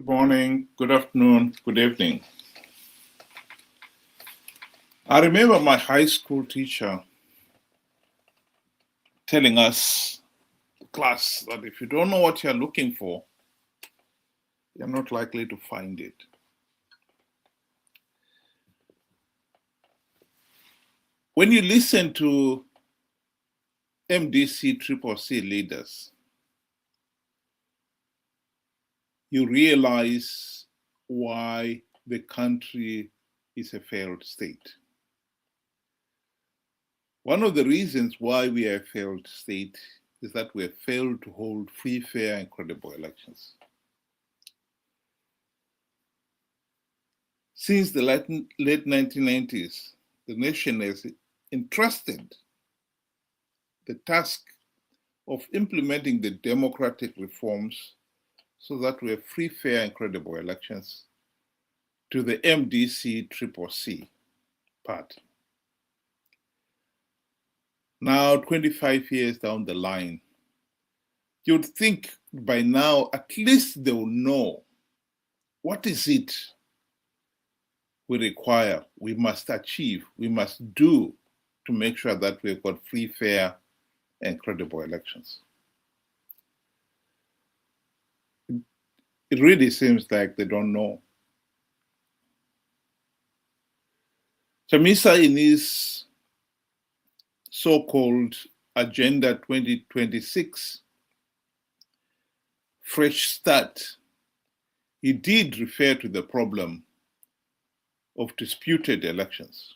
Good morning, good afternoon, good evening. I remember my high school teacher telling us, the class, that if you don't know what you're looking for, you're not likely to find it. When you listen to MDC CCC leaders, you realize why the country is a failed state. One of the reasons why we are a failed state is that we have failed to hold free, fair, and credible elections. Since the late 1990s, the nation has entrusted the task of implementing the democratic reforms so that we have free, fair, and credible elections to the MDC CCC part. Now, 25 years down the line, you'd think by now at least they will know what is it we require, we must achieve, we must do to make sure that we've got free, fair, and credible elections. It really seems like they don't know. Chamisa, in his so-called Agenda 2026 fresh start, he did refer to the problem of disputed elections.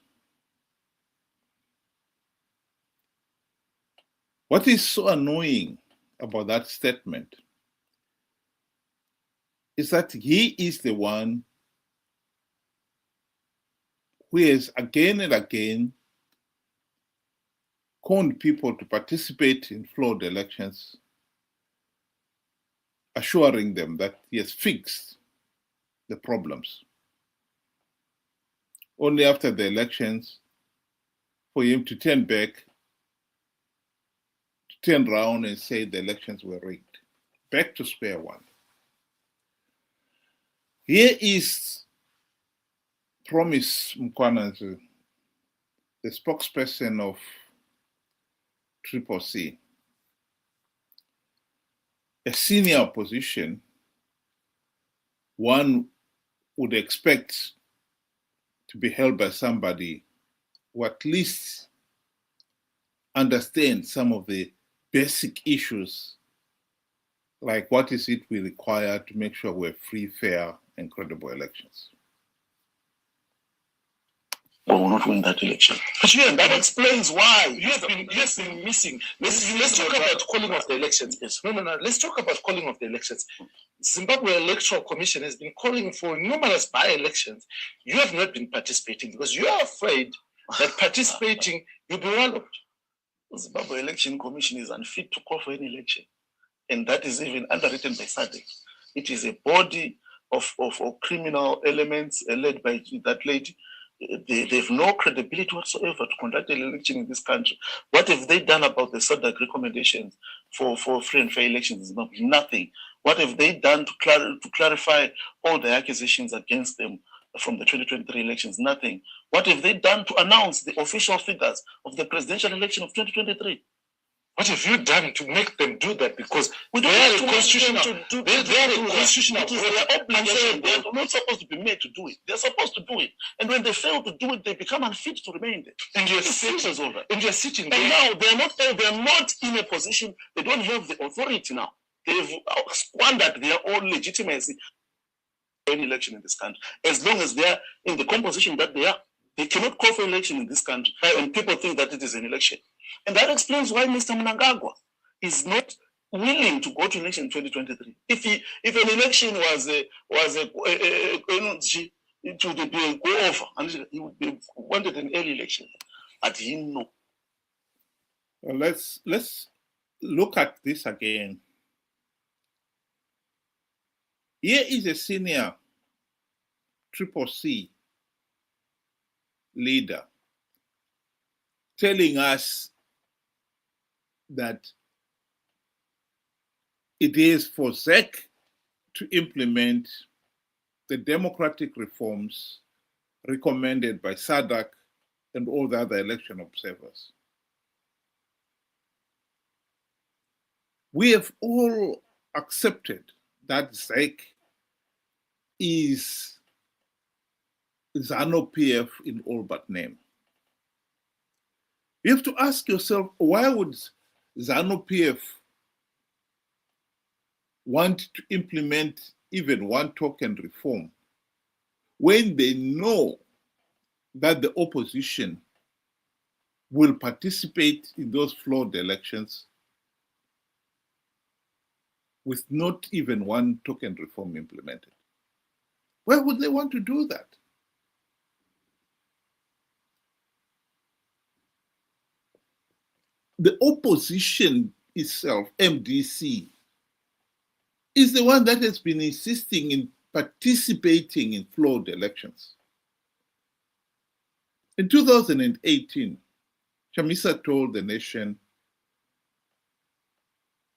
What is so annoying about that statement is that he is the one who has again and again called people to participate in flawed elections, assuring them that he has fixed the problems. Only after the elections, for him to turn back, to turn around and say the elections were rigged. Back to square one. Here is Promise Mukwananzi, the spokesperson of CCC, a senior opposition. One would expect to be held by somebody who at least understands some of the basic issues, like what is it we require to make sure we have free, fair, and credible elections. We will not win that election. But yeah, that explains why you have been missing. Let's talk about calling of the elections. Yes. No. Let's talk about calling of the elections. Zimbabwe Electoral Commission has been calling for numerous by-elections. You have not been participating because you are afraid that participating you'll be wallowed. The Zimbabwe Election Commission is unfit to call for any election, and that is even underwritten by SADC. It is a body of criminal elements led by that lady. They have no credibility whatsoever to conduct an election in this country. What have they done about the SADC recommendations for free and fair elections in Zimbabwe? Nothing. What have they done to clarify all the accusations against them from the 2023 elections? Nothing. What have they done to announce the official figures of the presidential election of 2023? What have you done to make them do that? Because they are a constitutional obligation. They are not supposed to be made to do it. They're supposed to do it. And when they fail to do it, they become unfit to remain there. And you're sitting there. And now they're not in a position, they don't have the authority now. They've squandered their own legitimacy in election in this country. As long as they are in the composition that they are, they cannot call for election in this country. And people think that it is an election. And that explains why Mr. Mnangagwa is not willing to go to election in 2023. If an election was it would be a go over, and he would be wanted an early election. But he no. Well, let's look at this again. Here is a senior CCC leader telling us that it is for ZEC to implement the democratic reforms recommended by SADC and all the other election observers. We have all accepted that ZEC is ZANU-PF in all but name. You have to ask yourself, why would ZANU-PF want to implement even one token reform when they know that the opposition will participate in those flawed elections with not even one token reform implemented? Why would they want to do that? The opposition itself, MDC, is the one that has been insisting in participating in flawed elections. In 2018, Chamisa told the nation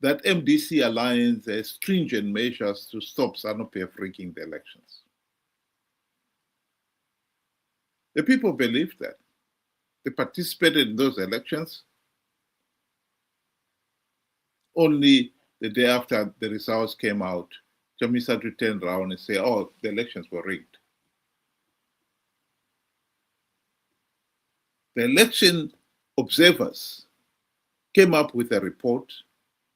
that MDC alliance has stringent measures to stop ZANU-PF rigging the elections. The people believed that. They participated in those elections. Only the day after the results came out, Chamisa to turn around and say, oh, the elections were rigged. The election observers came up with a report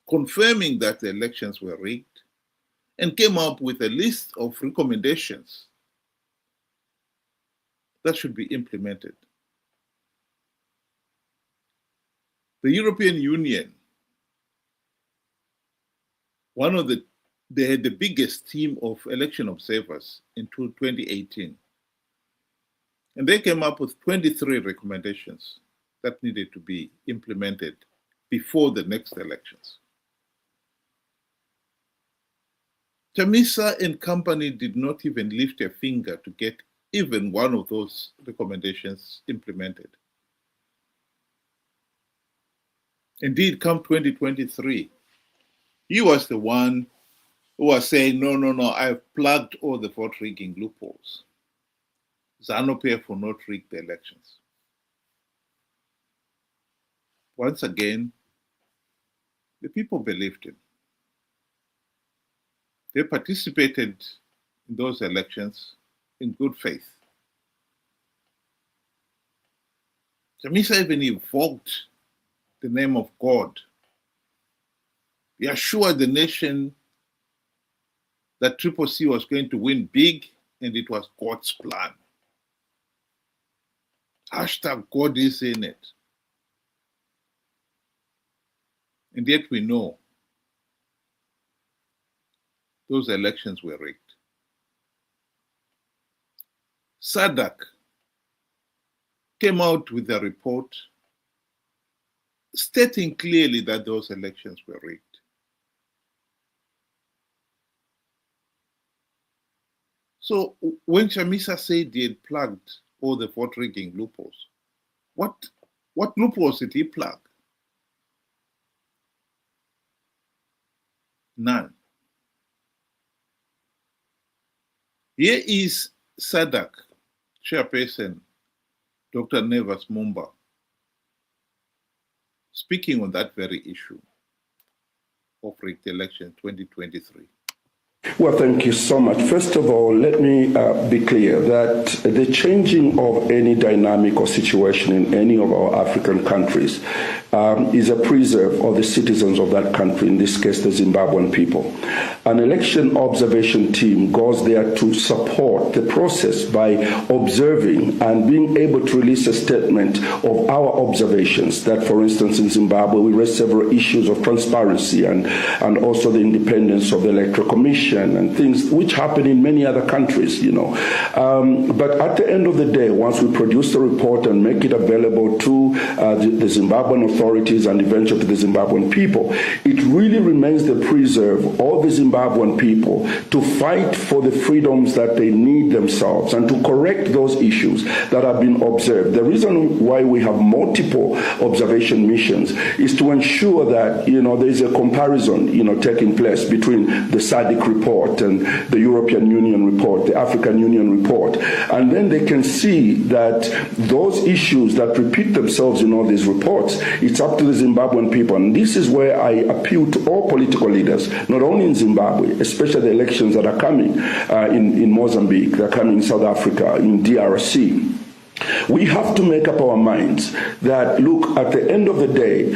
confirming that the elections were rigged and came up with a list of recommendations that should be implemented. The European Union, they had the biggest team of election observers in 2018. And they came up with 23 recommendations that needed to be implemented before the next elections. Chamisa and company did not even lift a finger to get even one of those recommendations implemented. Indeed, come 2023, he was the one who was saying, no, I've plugged all the vote rigging loopholes. ZANU-PF will not rig the elections. Once again, the people believed him. They participated in those elections in good faith. Chamisa even invoked the name of God. He assured the nation that CCC was going to win big and it was God's plan. Hashtag God is in it. And yet we know those elections were rigged. SADC came out with a report stating clearly that those elections were rigged. So when Chamisa said he had plugged all the vote rigging loopholes, what loopholes did he plug? None. Here is SADC chairperson, Dr. Nevas Mumba, speaking on that very issue of rigged election 2023. Well, thank you so much. First of all, let me be clear that the changing of any dynamic or situation in any of our African countries is a preserve of the citizens of that country, in this case, the Zimbabwean people. An election observation team goes there to support the process by observing and being able to release a statement of our observations that, for instance, in Zimbabwe, we raised several issues of transparency and also the independence of the Electoral Commission and things which happen in many other countries, But at the end of the day, once we produce the report and make it available to the Zimbabwean authorities and eventually to the Zimbabwean people, it really remains the preserve of the Zimbabwean people to fight for the freedoms that they need themselves and to correct those issues that have been observed. The reason why we have multiple observation missions is to ensure that, there is a comparison, taking place between the SADC report report and the European Union report, the African Union report, and then they can see that those issues that repeat themselves in all these reports, it's up to the Zimbabwean people. And this is where I appeal to all political leaders, not only in Zimbabwe, especially the elections that are coming in Mozambique, they're coming in South Africa, in DRC. We have to make up our minds that, look, at the end of the day,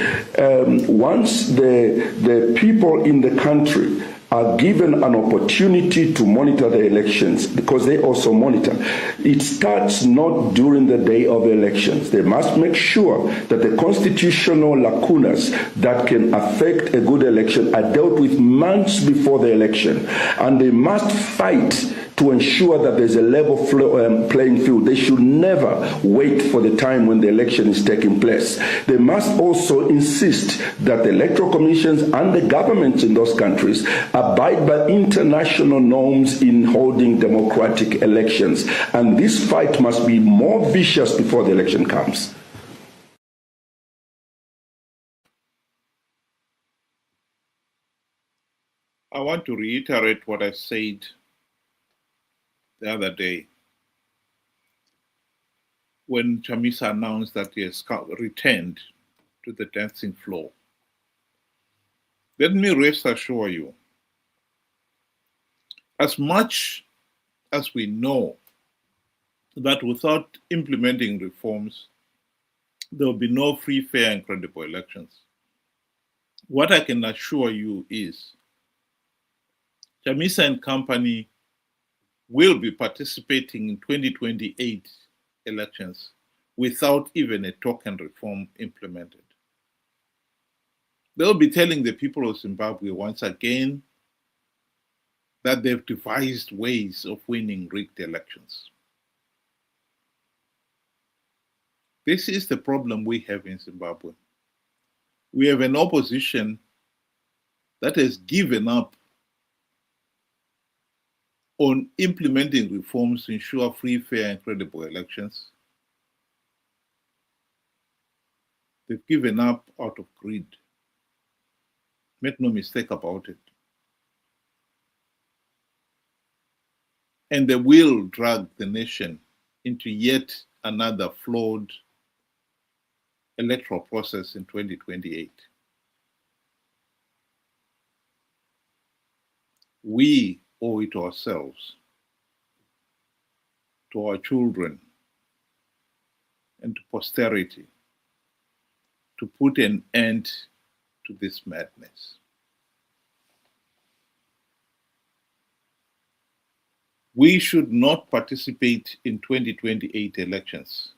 once the people in the country are given an opportunity to monitor the elections, because they also monitor, it starts not during the day of the elections. They must make sure that the constitutional lacunas that can affect a good election are dealt with months before the election, and they must fight to ensure that there's a level playing field. They should never wait for the time when the election is taking place. They must also insist that the electoral commissions and the governments in those countries abide by international norms in holding democratic elections. And this fight must be more vicious before the election comes. I want to reiterate what I said the other day when Chamisa announced that he has returned to the dancing floor. Let me rest assure you, as much as we know that without implementing reforms, there will be no free, fair, and credible elections, what I can assure you is Chamisa and company will be participating in 2028 elections without even a token reform implemented. They'll be telling the people of Zimbabwe once again that they've devised ways of winning rigged elections. This is the problem we have in Zimbabwe. We have an opposition that has given up on implementing reforms to ensure free, fair, and credible elections. They've given up out of greed. Make no mistake about it. And they will drag the nation into yet another flawed electoral process in 2028. We owe it to ourselves, to our children, and to posterity to put an end to this madness. We should not participate in 2028 elections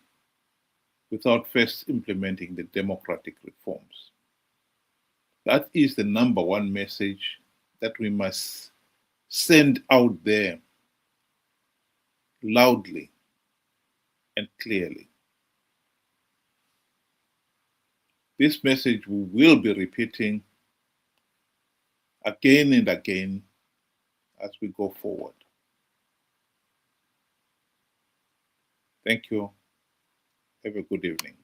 without first implementing the democratic reforms. That is the number one message that we must send out there loudly and clearly. This message we will be repeating again and again as we go forward. Thank you. Have a good evening.